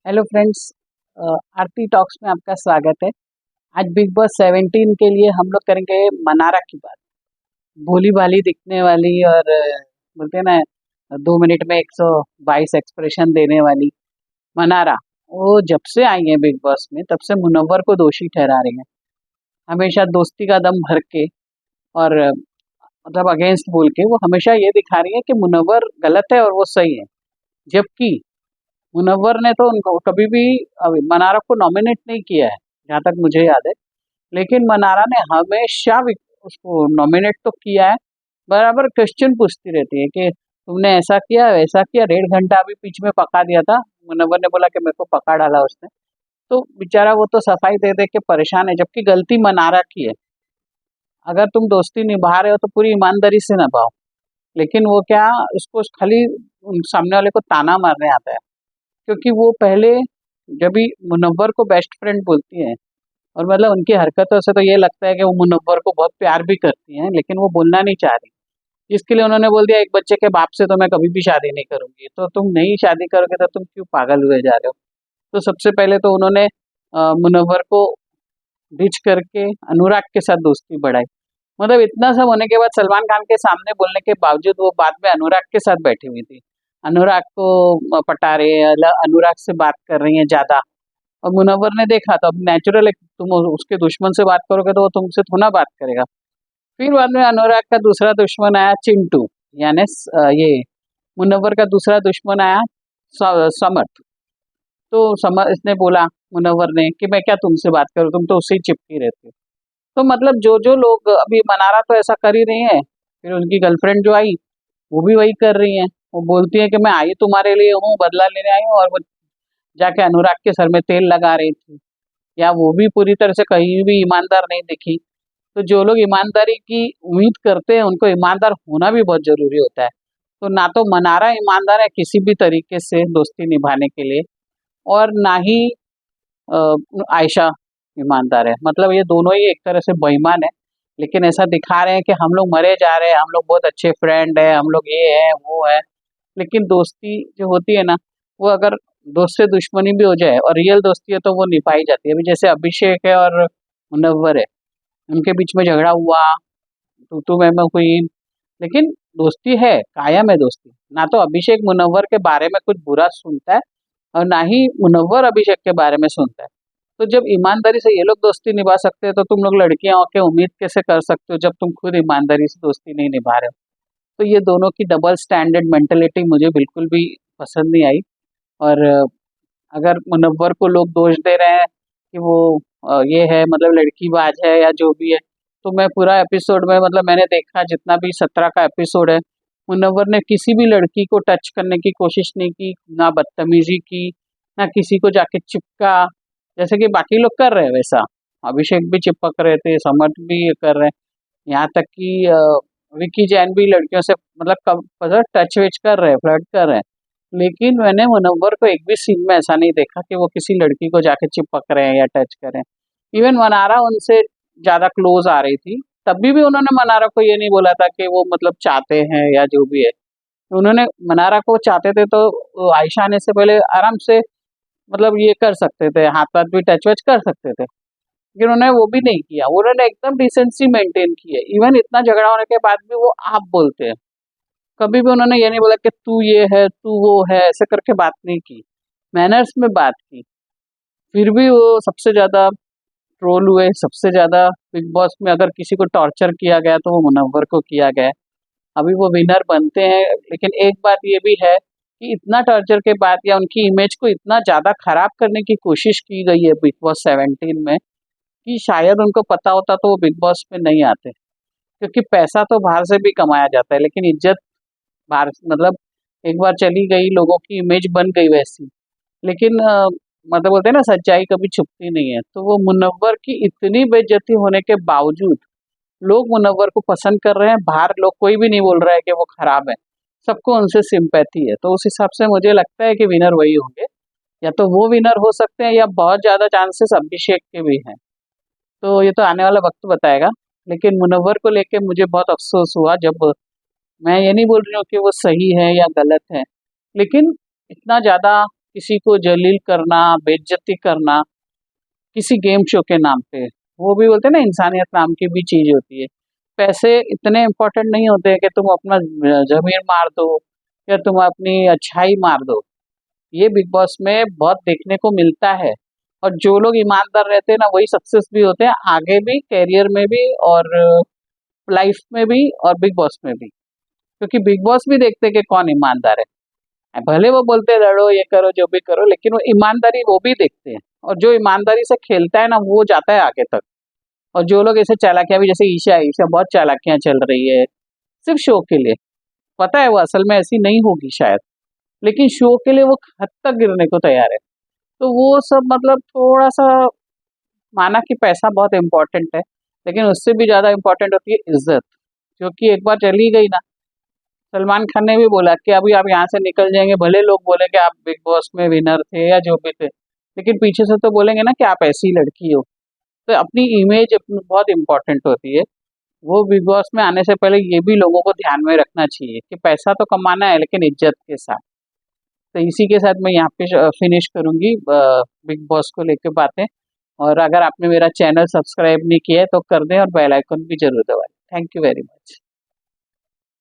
Hello friends, आरती talks में आपका स्वागत है। आज बिग बॉस 17 के लिए हम लोग करेंगे मनारा की बात। भोली भाली दिखने वाली और बोलते हैं ना, 2 मिनट में 122 एक्सप्रेशन देने वाली मनारा। वो जब से आई है बिग बॉस में तब से मुनव्वर को दोषी ठहरा रही है। हमेशा दोस्ती का दम भर के और मतलब अगेंस्ट बोल के वो हमेशा ये दिखा रही है कि मुनव्वर गलत है और वो सही है। जबकि मुनव्वर ने तो उनको कभी भी अभी मनारा को नॉमिनेट नहीं किया है, जहाँ तक मुझे याद है। लेकिन मनारा ने हमेशा उसको नॉमिनेट तो किया है। बराबर क्वेश्चन पूछती रहती है कि तुमने ऐसा किया वैसा किया, 1.5 घंटा अभी बीच में पका दिया था। मुनव्वर ने बोला कि मेरे को पका डाला उसने। तो बेचारा वो तो सफाई दे दे के परेशान है, जबकि गलती मनारा की है। अगर तुम दोस्ती निभा रहे हो तो पूरी ईमानदारी से निभाओ। लेकिन वो क्या, उसको खाली सामने वाले को ताना मारने आता है। क्योंकि वो पहले जब भी मुनव्वर को बेस्ट फ्रेंड बोलती है, और मतलब उनकी हरकतों से तो ये लगता है कि वो मुनव्वर को बहुत प्यार भी करती हैं, लेकिन वो बोलना नहीं चाह रही। जिसके लिए उन्होंने बोल दिया, एक बच्चे के बाप से तो मैं कभी भी शादी नहीं करूंगी। तो तुम नहीं शादी करोगे तो तुम क्यों पागल हुए जा रहे हो? तो सबसे पहले तो उन्होंने मुनव्वर को डिच करके अनुराग के साथ दोस्ती बढ़ाई। मतलब इतना सब होने के बाद सलमान खान के सामने बोलने के बावजूद वो बाद में अनुराग के साथ बैठी हुई थी। अनुराग को पटा रहे हैं, अनुराग से बात कर रही हैं ज्यादा। और मुनव्वर ने देखा तो अब नेचुरल है, तुम उसके दुश्मन से बात करोगे तो वो तुमसे थोड़ा ना बात करेगा। फिर बाद में अनुराग का दूसरा दुश्मन आया चिंटू, यानी ये मुनव्वर का दूसरा दुश्मन आया समर्थ। तो समर इसने बोला, मुनव्वर ने, कि मैं क्या तुमसे बात करूं, तुम तो उसे ही चिपकी रहती हो। तो मतलब जो जो लोग अभी मनारा तो ऐसा कर ही रही है। फिर उनकी गर्लफ्रेंड जो आई वो भी वही कर रही है। वो बोलती है कि मैं आई तुम्हारे लिए हूँ, बदला लेने आई हूँ, और वो जाके अनुराग के सर में तेल लगा रही थी। या वो भी पूरी तरह से कहीं भी ईमानदार नहीं दिखी। तो जो लोग ईमानदारी की उम्मीद करते हैं उनको ईमानदार होना भी बहुत जरूरी होता है। तो ना तो मनारा ईमानदार है किसी भी तरीके से दोस्ती निभाने के लिए, और ना ही आयशा ईमानदार है। मतलब ये दोनों ही एक तरह से बेईमान है। लेकिन ऐसा दिखा रहे हैं कि हम लोग मरे जा रहे हैं, हम लोग बहुत अच्छे फ्रेंड है, हम लोग ये है वो है। लेकिन दोस्ती जो होती है ना, वो अगर दोस्त से दुश्मनी भी हो जाए और रियल दोस्ती है तो वो निभाई जाती है। अभी जैसे अभिषेक है और मुनव्वर है, उनके बीच में झगड़ा हुआ, तू मैं हुई, लेकिन दोस्ती है, कायम है दोस्ती। ना तो अभिषेक मुनव्वर के बारे में कुछ बुरा सुनता है, और ना ही मुनव्वर अभिषेक के बारे में सुनता है। तो जब ईमानदारी से ये लोग दोस्ती निभा सकते हैं तो तुम लोग लड़कियां होकर उम्मीद कैसे कर सकते हो, जब तुम खुद ईमानदारी से दोस्ती नहीं निभा रहे हो? तो ये दोनों की डबल स्टैंडर्ड मेंटेलिटी मुझे बिल्कुल भी पसंद नहीं आई। और अगर मुनव्वर को लोग दोष दे रहे हैं कि वो ये है, मतलब लड़कीबाज है या जो भी है, तो मैं पूरा एपिसोड में, मतलब मैंने देखा जितना भी 17 का एपिसोड है, मुनव्वर ने किसी भी लड़की को टच करने की कोशिश नहीं की, ना बदतमीजी की, ना किसी को जाके चिपका, जैसे कि बाकी लोग कर रहे हैं वैसा। अभिषेक भी चिपक रहे थे, समर्थ भी ये कर रहे हैं, यहाँ तक कि विकी जैन भी लड़कियों से मतलब टच वच कर रहे हैं, फ्लर्ट कर रहे हैं। लेकिन मैंने मुनव्वर को एक भी सीन में ऐसा नहीं देखा कि वो किसी लड़की को जाके चिपक रहे हैं या टच करें। इवन मनारा उनसे ज्यादा क्लोज आ रही थी, तभी भी उन्होंने मनारा को ये नहीं बोला था कि वो मतलब चाहते हैं या जो भी है। उन्होंने मनारा को चाहते थे तो वो आयशा आने से पहले आराम से मतलब ये कर सकते थे, हाथ पाथ भी टच वच कर सकते थे। लेकिन उन्होंने वो भी नहीं किया, उन्होंने एकदम डिसेंसी मेंटेन की है। इवन इतना झगड़ा होने के बाद भी वो आप बोलते हैं। कभी भी उन्होंने ये नहीं बोला कि तू ये है तू वो है, ऐसे करके बात नहीं की, मैनर्स में बात की। फिर भी वो सबसे ज्यादा ट्रोल हुए, सबसे ज्यादा बिग बॉस में अगर किसी को टॉर्चर किया गया तो वो मुनव्वर को किया गया है। अभी वो विनर बनते हैं, लेकिन एक बात ये भी है कि इतना टॉर्चर के बाद या उनकी इमेज को इतना ज्यादा खराब करने की कोशिश की गई है बिग बॉस 17 में, कि शायद उनको पता होता तो वो बिग बॉस में नहीं आते। क्योंकि पैसा तो बाहर से भी कमाया जाता है, लेकिन इज्जत बाहर मतलब एक बार चली गई, लोगों की इमेज बन गई वैसी। लेकिन मतलब बोलते हैं ना, सच्चाई कभी छुपती नहीं है। तो वो मुनव्वर की इतनी बेइज्जती होने के बावजूद लोग मुनव्वर को पसंद कर रहे हैं। बाहर लोग कोई भी नहीं बोल रहा है कि वो खराब है, सबको उनसे सिंपैथी है। तो उस हिसाब से मुझे लगता है कि विनर वही होंगे, या तो वो विनर हो सकते हैं या बहुत ज्यादा चांसेस अभिषेक के भी हैं। तो ये तो आने वाला वक्त बताएगा। लेकिन मुनव्वर को लेके मुझे बहुत अफसोस हुआ। जब मैं ये नहीं बोल रही हूँ कि वो सही है या गलत है, लेकिन इतना ज्यादा किसी को जलील करना, बेइज्जती करना किसी गेम शो के नाम पे, वो भी बोलते हैं ना इंसानियत नाम की भी चीज होती है। पैसे इतने इम्पोर्टेंट नहीं होते कि तुम अपना जमीर मार दो या तुम अपनी अच्छाई मार दो। ये बिग बॉस में बहुत देखने को मिलता है। और जो लोग ईमानदार रहते हैं ना वही सक्सेस भी होते हैं आगे भी, करियर में भी और लाइफ में भी और बिग बॉस में भी। क्योंकि बिग बॉस भी देखते हैं कि कौन ईमानदार है, भले वो बोलते हैं लड़ो ये करो जो भी करो, लेकिन वो ईमानदारी वो भी देखते हैं। और जो ईमानदारी से खेलता है ना वो जाता है आगे तक। और जो लोग ऐसे चालाकियां भी, जैसे ईशा ईशा बहुत चालाकियां चल रही है सिर्फ शो के लिए, पता है वो असल में ऐसी नहीं होगी शायद, लेकिन शो के लिए वो हद तक गिरने को तैयार है। तो वो सब मतलब थोड़ा सा, माना कि पैसा बहुत इंपॉर्टेंट है, लेकिन उससे भी ज्यादा इंपॉर्टेंट होती है इज्जत, जो कि एक बार चली गई ना। सलमान खान ने भी बोला कि अभी आप यहाँ से निकल जाएंगे, भले लोग बोले कि आप बिग बॉस में विनर थे या जो भी थे, लेकिन पीछे से तो बोलेंगे ना कि आप ऐसी लड़की हो। तो अपनी इमेज अपनी बहुत इंपॉर्टेंट होती है। वो बिग बॉस में आने से पहले ये भी लोगों को ध्यान में रखना चाहिए कि पैसा तो कमाना है लेकिन इज्जत के साथ। तो इसी के साथ मैं यहाँ पे फिनिश करूंगी बिग बॉस को लेकर बातें। और अगर आपने मेरा चैनल सब्सक्राइब नहीं किया है तो कर दें और बेल आइकन भी जरूर दबाएं। Thank you very much.